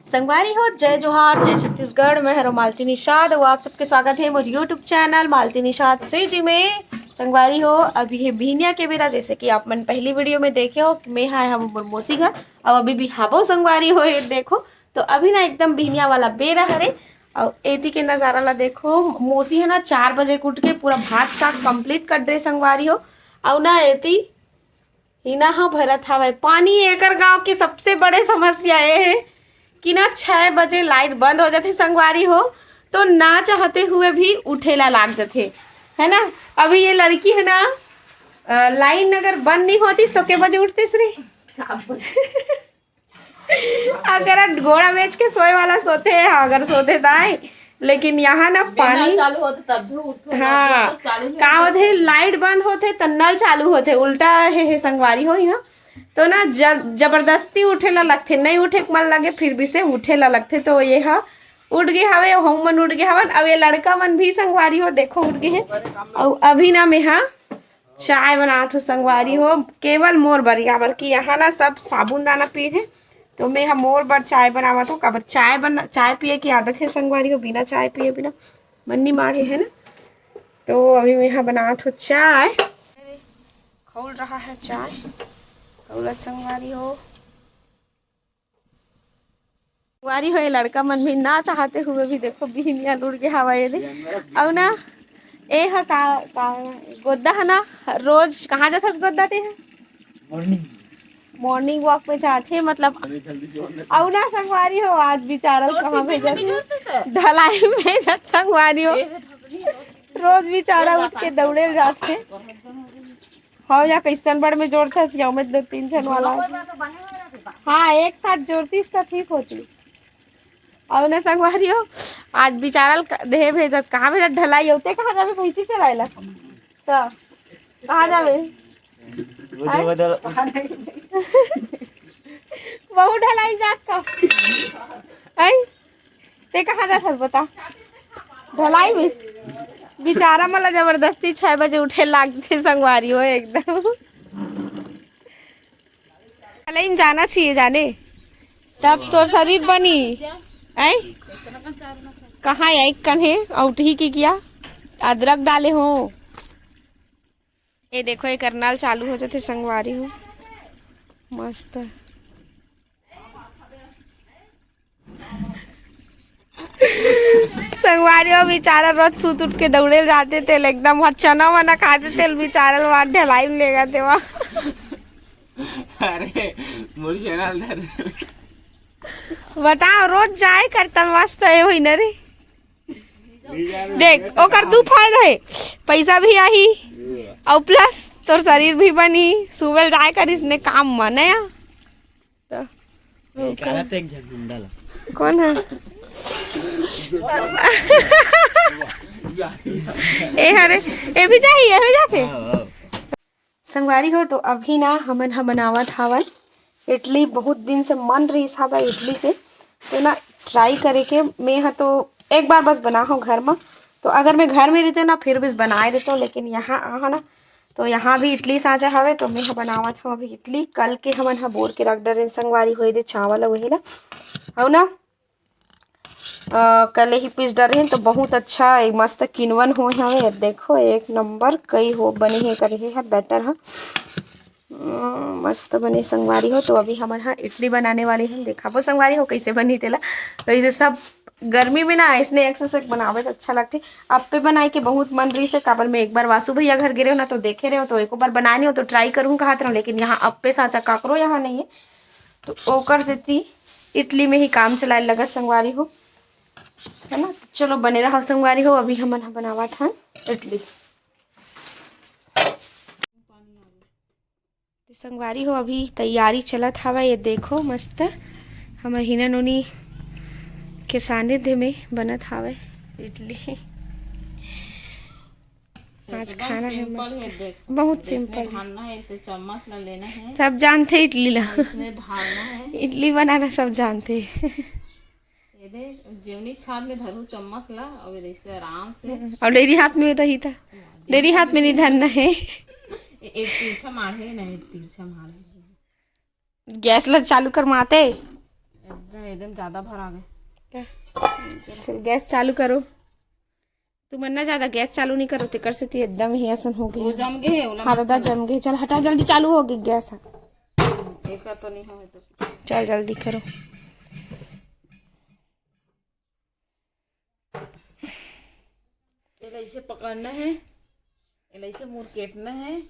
संगवारी हो, जय जोहार, जय छत्तीसगढ़। मैं हूं मालती निषाद और आप सबके स्वागत है मोर यूट्यूब चैनल मालती निषाद से जी में। संगवारी हो, अभी है बिहनिया के बेरा, जैसे कि आप मन पहली वीडियो में देखे हो कि मैं हाँ हम मोसी घर और अभी भी हाबो संगवारी हो ये देखो। तो अभी ना एकदम बिहनिया वाला बेरा हरे और एती के नज़ारा ला देखो। मोसी है ना 4 बजे उठ के पूरा भात साग कंप्लीट कर दे संगवारी हो। और ना एती हिना हाँ भरत हवे पानी। एकर गांव की सबसे बड़े समस्या ये है कि ना 6 बजे लाइट बंद हो जाती संगवारी हो, तो ना चाहते हुए भी उठेला लाग जाते है ना। अभी ये लड़की है ना, लाइन अगर बंद नहीं होती तो के बजे उठतीस रे? अगर घोड़ा बेच के सोए वाला सोते हैं, अगर सोते दाए, लेकिन यहाँ ना पानी चालू होते तब भी उठो। हाँ का होते लाइट बंद होते तो नल चालू होते, उल्टा है संगवारी हो यहाँ। तो ना जबरदस्ती उठेला लगते, नहीं उठे के मन लगे फिर भी से उठेला लगते। तो ये हा उठ गए हवे, हम मन उठ गए हवन। अब ये लड़का मन भी संगवारी हो देखो उठ गए हैं। और अभी ना मैं हाँ चाय बनात हो संगवारी हो, केवल मोर बरिया, बल्कि यहाँ ना सब साबुन दाना पी थे। तो मैं हम मोर बर चाय बनावत हूँ। काबर चाय पिए की आदत है संगवारी हो, बिना चाय पिए बिना मन नहीं मारे है ना। तो अभी मैं यहाँ बनावत हूँ चाय, खोल रहा है चाय औरत संगवारी हो। संगवारी हो, ये लड़का मन भी ना चाहते हुए भी देखो बिहनिया लुड़ के हवा ये दे। और ना ए हा का गोद्दा है ना, रोज कहाँ जाता गोद्दा ते है मॉर्निंग वॉक पे जाते मतलब। और ना संगवारी हो आज बेचारा कहाँ भेजत, ढलाई भेजत संगवारी हो। रोज बेचारा उठ के दौड़े जाते। हाँ या कैसन बड़ में जोड़ता सियाओ में 2-3 जन वाला। हाँ एक साथ जोड़ती इसका ठीक होती। और ना संगवारी हो आज बेचारा देह भेजत, कहाँ भेजत ढलाई होते, कहाँ जावे भैंसी चरायला तो कहाँ जावे बहु ढलाई जात का आई ते कहाँ जात बता ढलाई में। बेचारा मला जबरदस्ती 6 बजे उठे लागते संगवारी हो एकदम। लेकिन जाना चाहिए जाने, तब तो शरीर बनी। ऐ कहाँ है कन्हे औठी की किया अदरक डाले हो। ये देखो ये करनाल चालू हो जाते संगवारी हो मस्त। संगवारी हो बेचारा रोज सूत उठ के दौड़े जाते थे, एकदम चना वना खाते थे बेचारा वहाँ ढलाई में ले गए थे वहाँ। अरे मोरी चैनल बताओ रोज जाए करता मस्त है वही न रे। देख ओकर 2 फायदा है, पैसा भी आई और प्लस तोर शरीर भी बनी। सुबह जाए कर इसने काम मन है तो कौन है ए हरे ए भी चाहिए ए भी जाते संगवारी हो। तो अभी ना हमन बनावत हावन इडली। बहुत दिन से मन रही साहब इडली के, तो ना ट्राई करे के मैं हाँ तो एक बार बस बना हूँ घर में। तो अगर मैं घर में रहती हूँ ना फिर भी बनाए रहती हूँ, लेकिन यहाँ आहा ना तो यहाँ भी इडली साझा हवे। तो मैं बनावत हूँ अभी इडली। कल के हमन हा बोर के रख डरे संगवारी हो दे चावल वही ला हो ना कल ही पीस डरे तो बहुत अच्छा मस्त किनवन हो हवे। देखो एक नंबर कई हो बने है करे है बेटर है मस्त बने संगवारी हो। तो अभी हमारे यहाँ इडली बनाने वाली हैं, देखा वो संगवारी हो कैसे बनी तेला। तो इसे सब गर्मी में ना इसने एक से बनावे तो अच्छा लगते। अब पे बनाए के बहुत मन रही से काबर में एक बार वासु भैया घर गिरे हो ना तो देखे रहे हो, तो एक बार बनानी हो तो ट्राई करूँ कहा था, लेकिन यहाँ अब पे साचा काकरो यहाँ नहीं है तो ओकर देती इडली में ही काम चलाए लगा संगवारी हो है ना। चलो बने रहा संगवारी हो, अभी हम बनावा था इडली। संगवारी हो अभी तैयारी चलत हवा। ये देखो मस्त हमार हिना नोनी के सानिध्य में बनत हवे इडली। आज खाना है मस्त, बहुत सिंपल है। इसे चम्मच ला लेना है, सब जानते इडली ला इसमें ढालना है। इडली बनाना सब जानते ये दे जेवनी छान में धरू चम्मच ला और ऐसे आराम से। और डेरी हाथ में रही था, डेरी हाथ में नहीं धरना है। एक तिरछा मार है नहीं तिरछा मार है। गैस ला चालू कर माते एकदम ज्यादा भरा गए। चल गैस चालू करो। तू मन्ना ज्यादा गैस चालू नहीं करो तेकर से ती एकदम ही ऐसा हो वो गई। जम गए ओला हाँ दादा जम गई। चल हटा जल्दी चालू हो गई गैस। एक का तो नहीं हो तो चल जल्दी करो। ये ऐसे पकड़ना है, ये ऐसे मुंह केटना है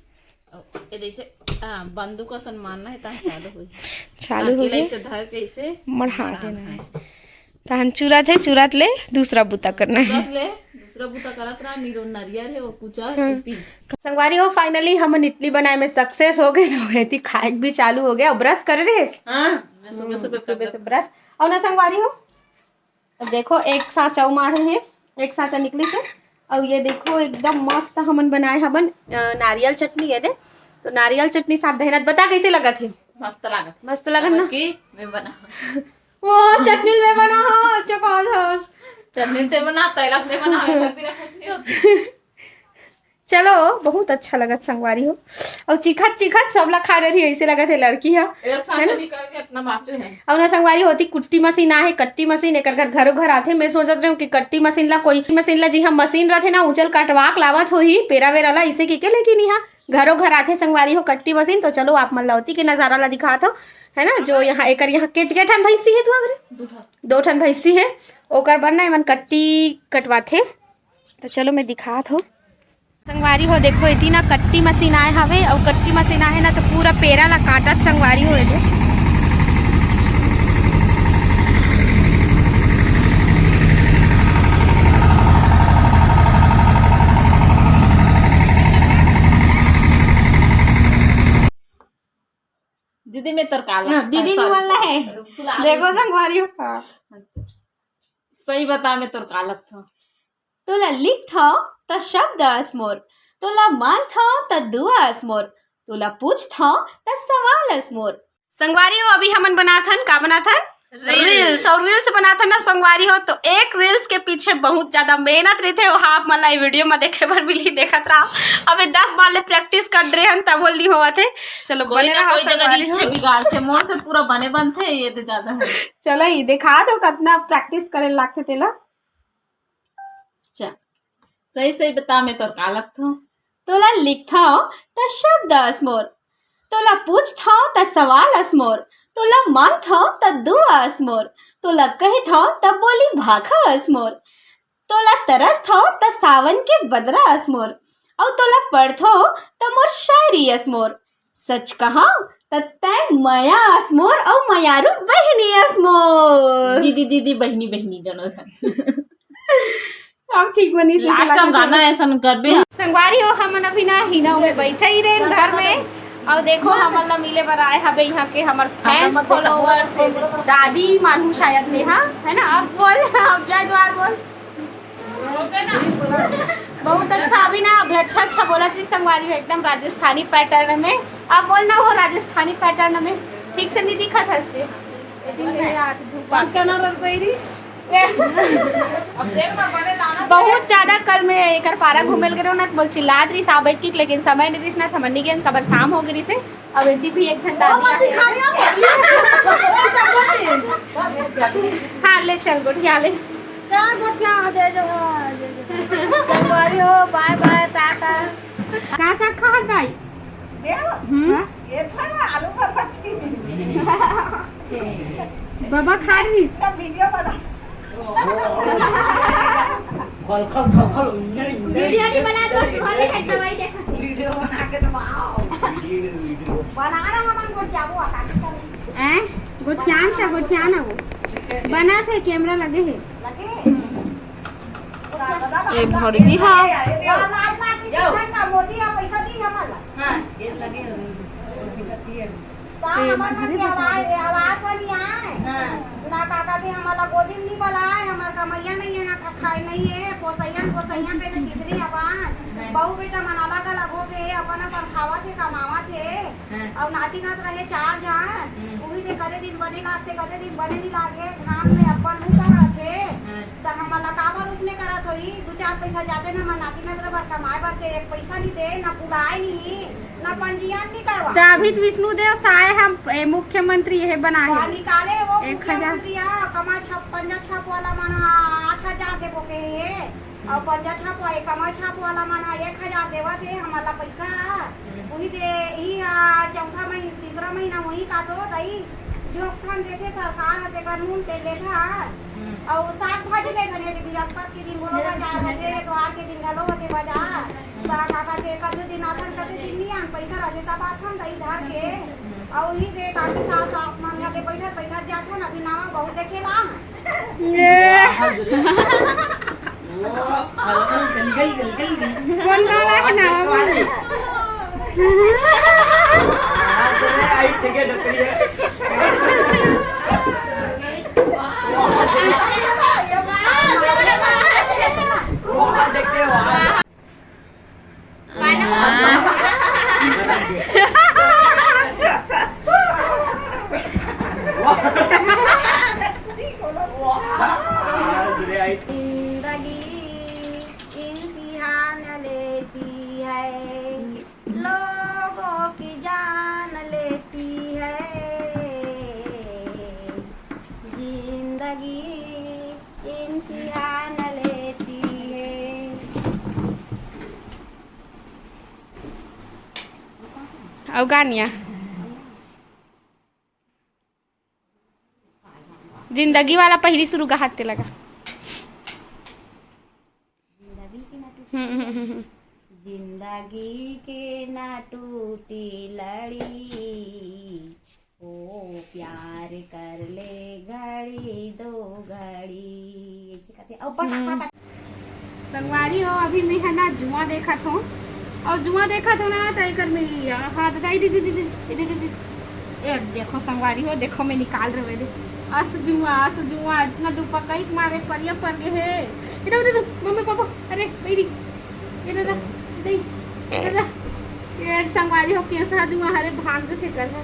और ये ऐसे बंदूक का मारना है ताकि चालू हो चालू हो गई। ऐसे धर के ऐसे मढ़ा देना है। तहन चूरत है, चूरत ले दूसरा बुता करना है। रख ले दूसरा बुता करत रहा नीरो नारियल है और कुचा संगवारी हो फाइनली हम इडली बनाए में सक्सेस हो गए ना थी। खाए भी चालू हो गया। ब्रश कर रहे हां मैं सुबह सुबह से ब्रश और ना संगवारी हो। अब देखो एक सांचा उमाड़े हैं, एक सांचा निकली से। और ये देखो एकदम मस्त हमन बनाए हमन नारियल चटनी है दे। तो नारियल चटनी साथ दहनत बता कैसे लगा थी। मस्त लगा ना कि मैं बना वो चटनी में बना हो चौकाल हो चटनी ते बना तैला ने बना है फिर कुछ नहीं होती। चलो बहुत अच्छा लगा संगवारी हो। और चिखत चिखत सब ला खा रही है ऐसे लगा थे लड़की है एक साथ निकाल के अपना बाचो है। और ना संगवारी होती कुट्टी मशीन आहे कट्टी मशीन एक घरों घर आथे। मैं सोचत रही हूँ कि कट्टी मशीन ला कोई मशीन ला जी हम मशीन रहते ना उचल कटवाक लावत हो ही पेरा वेरा ला इसे की के लेकिन यहाँ घरों घर आथे संगवारी हो कट्टी मशीन। तो चलो आप मन लाती के नजारा ला दिखात हो है ना। जो यहाँ एक यहाँ के ठन भैंसी है तुम्हारे 2 ठन भैंसी है ओकर बनना मन कट्टी कटवाथे। तो चलो मैं दिखात हो संगवारी हो। देखो इतनी ना कट्टी मशीन आए हवे और कट्टी मशीन आए ना तो पूरा पेरा ला काटत संगवारी हो। दीदी मैं तरकाला दीदी नहीं बोलना है। देखो संगवारी हो सही बता मैं तरकालक था। तुला लिख था त शब्द असमोर, तुला मान था त दुआ असमोर, तुला पूछ था त सवाल असमोर। संगवारी हो अभी हमन बनाथन का बनाथन रील्स और रील्स बनाथन ना संगवारी हो। तो एक रील्स के पीछे बहुत ज्यादा मेहनत रहते हो। आप मला वीडियो में देखे बर मिली देखत रहा। अबे 10 बार ले प्रैक्टिस कर रहे हन तब बोली होवा थे। चलो बने रहा कोई जगह इच्छे बिगाड़ थे मोर से पूरा बने बनथे ये तो ज्यादा है। चलो ये दिखा दो कितना प्रैक्टिस करे लागथे तेला। सही सही बता मैं तरकालक था। तोला लिखता त शब्द असमोर, तोला पूछता त सवाल असमोर, तोला मांगता त दुआ असमोर, तोला कहता त बोली भाखा असमोर, तोला तरसता त सावन के बदरा असमोर, और तोला पढ़ता त मोर शायरी असमोर। सच कहा त तै मया असमोर और मयारू बहनी असमोर। दीदी दीदी बहनी बहनी दोनों सन अब ठीक बनी लास्ट टाइम गाना ऐसा करबे। संगवारी हो हमन अभी ना हिना में बैठे ही रहे घर में। और देखो हमन ला मिले बर आए हबे यहाँ के हमर फैंस फॉलोअर्स दादी मानू शायद नेहा है ना। अब बोल अब जय जवाहर बोल बहुत अच्छा। अभी ना अभी अच्छा बोला थी संगवारी हो एकदम राजस्थानी पैटर्न में। अब बोलना हो राजस्थानी पैटर्न में ठीक से नहीं दिखत हंसते बहुत ज्यादा। कल मैं एक पारा घूमेल गए ना तो बोल चिल्लात रही साबै की लेकिन समय नहीं रिश्ना था मन्नी गए कबर शाम हो गई से। अब इतनी भी एक झंडा हाँ ले चल गोठिया ले गोठिया जय जवाहर हो बाय बाय टाटा। का सा खास दाई ये था ना आलू का पट्टी बाबा खा रही सब वीडियो बना खल वीडियो नहीं बना दो तुम्हारी है दवाई देखा वीडियो बना के दबाओ बना रहा हम गोठियाबो हैं गोठियान है वो बना थे कैमरा लगे है ये भड़ी भी हां का मोदी आ पैसा दी हमला हां ये लगे आवाज नहीं आए ना काका थे हमारा गोदी में नहीं बोलाए हमार कमैया नहीं है ना खाए नहीं है पोसैयन कहते तीसरी आवाज बहु बेटा मन अलग अलग हो गए अपन अपन खावा थे कमावा थे और नाती नात रहे 4 जन वही थे कदे दिन बने लागते कदे दिन बने नहीं लागे घाम में अपन मुंह करा थे तो हमारा काबर उसने करा होई 2-4 पैसा जाते ना मनाती ना तेरे बार कमाए बार एक पैसा नहीं दे ना पुराए नहीं ना पंजीयन नहीं करवा दाविद विष्णुदेव साय हम मुख्यमंत्री यह बना है निकाले वो 1000 कमा पंजा छाप वाला माना 8000 देबो के है और पंजा छाप वाला कमा छाप वाला माना 1000 देवा थे हमारा पैसा वही दे ही चौथा महीना तीसरा महीना वही का दो दई जोगथान देते सरकार ते कानून ते लेखा और साग भाजी ले घने ते बृहस्पति के दिन बोलो बाजार होते द्वार के दिन गलो होते बाजार बड़ा काका ते कद दिन आथन कद दिन नहीं आन पैसा रहते तब आथन दई धार के और ही दे काकी सास आसमान का के बैठा जाथन अभी नावा बहुत देखेला कौन गाना है नावा आई ठीक है डकरी है वो देख के वाह जिंदगी इम्तिहान लेती है लोगों की जान लेती है जिंदगी इम्तिहान लेती है। अफगानिया जिंदगी वाला पहली शुरू का हाथ लगा जिंदगी के ना टूटी लड़ी ओ प्यार कर ले घड़ी दो घड़ी ऐसे कहते और पटाखा का संगवारी हो अभी मैं है ना जुआ देखा था और जुआ देखा था ना तय कर में हाथ दाई दीदी ए देखो संगवारी हो देखो मैं निकाल रहे दे अस जुआ इतना डूबा कई मारे परिया पर गए है इधर इधर मम्मी पापा अरे मेरी इधर इधर ये संगवारी हो कैसा जुआ हरे भाग जो के कर है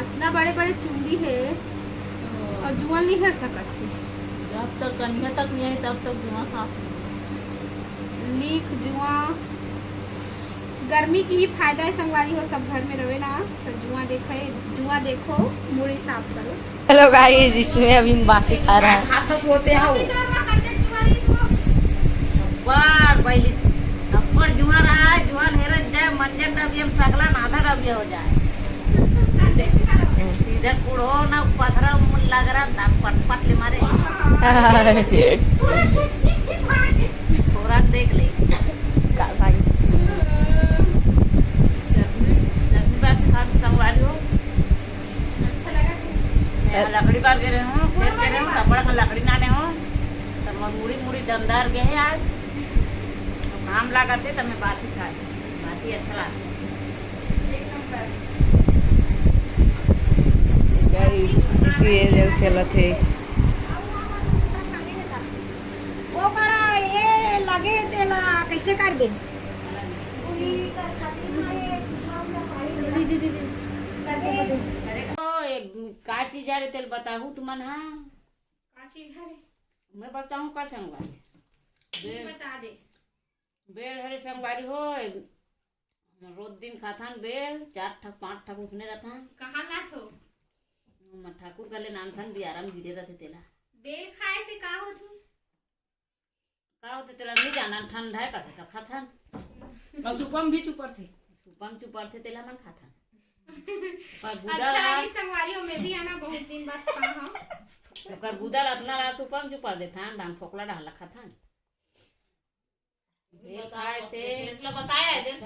इतना बड़े बड़े चूड़ी है और जुआ नहीं हर सकत है जब तक कन्या तक नहीं आई तब तक जुआ साफ लीक जुआ गर्मी की ही फायदा है संगवारी हो सब घर में रहे ना तो जुआ देखो मुड़ी साफ करो। हेलो गाइस इसमें अभी बासी खा रहा है खास होते हैं बार पहले अपर जुआ रहा जुआ हेरत जाए मंजन डबियम सकला आधा डबिया हो जाए इधर कुड़ो ना पथरा लग रहा पट पट ले मारे थोड़ा देख ले संगवारी हो लकड़ी बार गए हूँ खेत गए हूँ कपड़ा का लकड़ी नाने हो तो मुड़ी मुड़ी दमदार गए हैं आज काम लगाते तो मैं बासी खाए बासी अच्छा लगा ये चला थे वो करा ये लगे तेला कैसे कर दे का चीज आ रही तेल बताहू तुमन हाँ का चीज है मैं बताऊँ का संगवारी रे बता दे बेल हरे संगवारी हो रोज दिन खाथान बेल 4 ठक 5 ठक उठने रहथान कहाँ ना छो ठाकुर का ले नानथान भी आराम गिरे रहते तेला बेल खाए से का होती का होते तेला नहीं जाना ठंडा है का कब खाथान और सुपम भी चुपर थे सुपम चुपर थे तेला मन खाथान अच्छा लगी संगवारियों में भी आना बहुत दिन बाद कहाँ तो का गुदा रत्ना रा सुपम चुपर देथान दान फोकला डाल खाथान ये खाए थे शेषला बताया है देख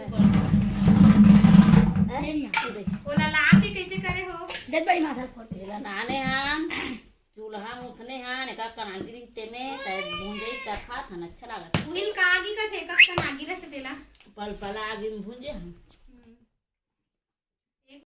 ओला ला के कैसे करे हो जब बड़ी माथा फोड़ तेला नाने हान चूल्हा मुथने हान एका कनागिरी ते में तय भूंजे का खाथान अच्छा लागत उहिल का आगी का थे कब का नागी रख देला पल पला आगे में भूंजे हम